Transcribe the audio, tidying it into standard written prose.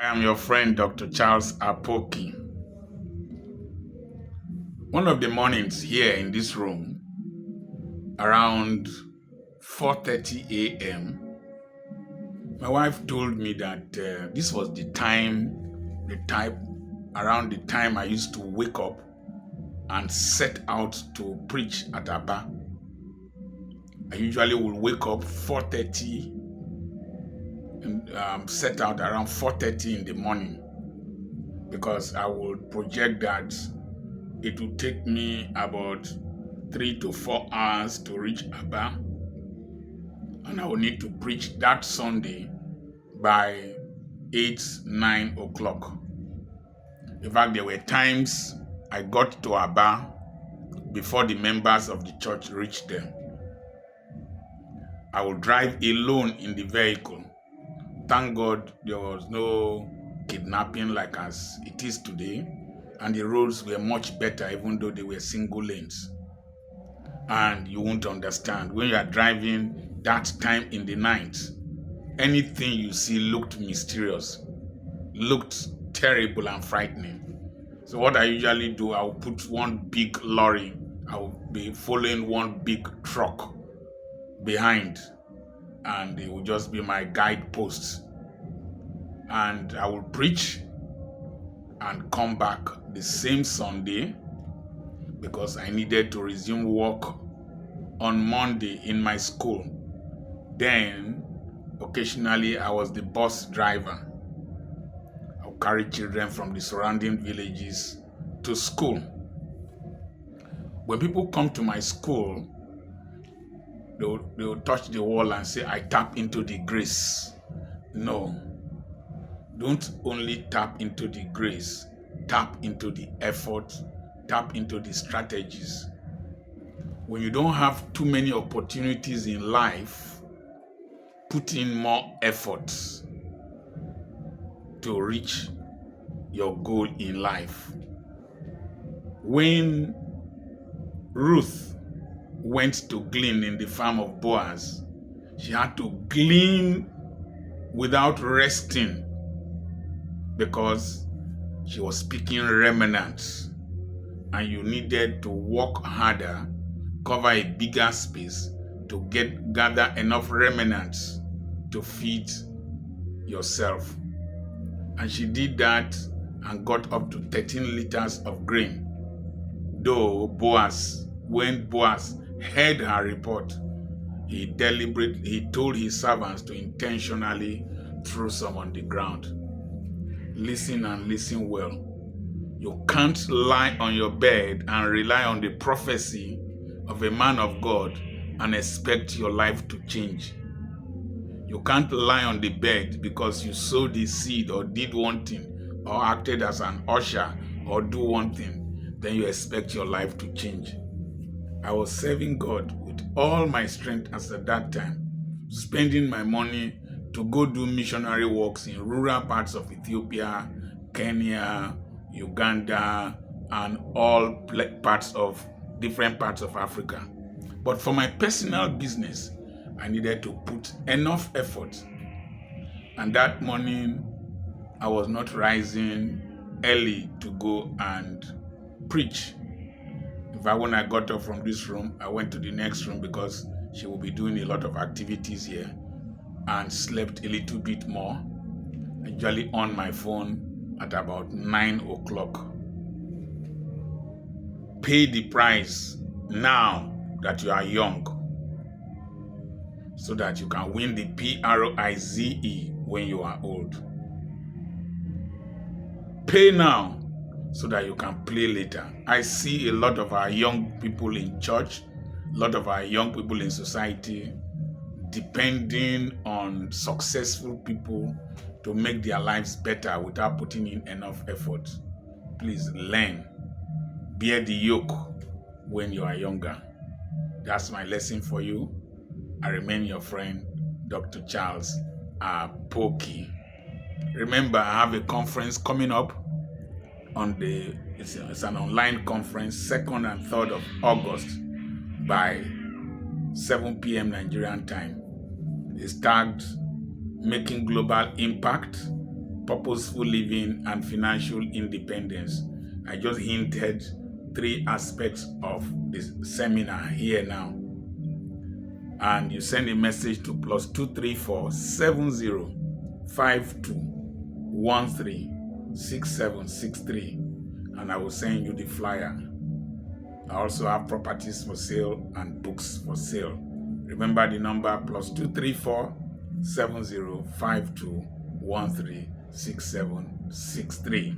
I am your friend, Dr. Charles Apoki. One of the mornings here in this room, around 4:30 a.m., my wife told me that this was around the time I used to wake up and set out to preach at Aba. I usually will wake up 4:30 and set out around 4:30 in the morning because I would project that it would take me about 3 to 4 hours to reach Aba, and I will need to preach that Sunday by 8-9 o'clock. In fact, there were times I got to Aba before the members of the church reached there. I would drive alone in the vehicle. Thank God there was no kidnapping like as it is today, and the roads were much better even though they were single lanes. And you won't understand, when you are driving that time in the night, anything you see looked mysterious, looked terrible and frightening. So what I usually do, I'll put one big lorry, I'll be following one big truck behind, and it will just be my guideposts. And I will preach and come back the same Sunday because I needed to resume work on Monday in my school. Then, occasionally, I was the bus driver. I'll carry children from the surrounding villages to school. When people come to my school, they'll touch the wall and say, I tap into the grace. No. Don't only tap into the grace, tap into the effort, tap into the strategies. When you don't have too many opportunities in life, put in more effort to reach your goal in life. When Ruth went to glean in the farm of Boaz, she had to glean without resting because she was picking remnants, and you needed to work harder, cover a bigger space to gather enough remnants to feed yourself. And she did that and got up to 13 liters of grain. Though when Boaz heard her report, he told his servants to intentionally throw some on the ground. Listen and listen well. You can't lie on your bed and rely on the prophecy of a man of God and expect your life to change. You can't lie on the bed because you sowed the seed or did one thing or acted as an usher or do one thing, then you expect your life to change. I was serving God with all my strength as at that time, spending my money to go do missionary works in rural parts of Ethiopia, Kenya, Uganda, and all different parts of Africa. But for my personal business, I needed to put enough effort. And that morning, I was not rising early to go and preach. In fact, when I got up from this room, I went to the next room because she will be doing a lot of activities here, and slept a little bit more. I usually on my phone at about 9 o'clock. Pay the price now that you are young so that you can win the PRIZE when you are old. Pay now so that you can play later. I see a lot of our young people in church, a lot of our young people in society depending on successful people to make their lives better without putting in enough effort. Please learn. Bear the yoke when you are younger. That's my lesson for you. I remain your friend, Dr. Charles Apoki. Remember, I have a conference coming up it's an online conference, 2nd and 3rd of August by 7 p.m. Nigerian time. It's tagged Making Global Impact purposeful living, and financial independence. I just hinted 3 aspects of this seminar here now. And you send a message to +234 7052136763, and I will send you the flyer. I also have properties for sale and books for sale. Remember the number +234 7052136763.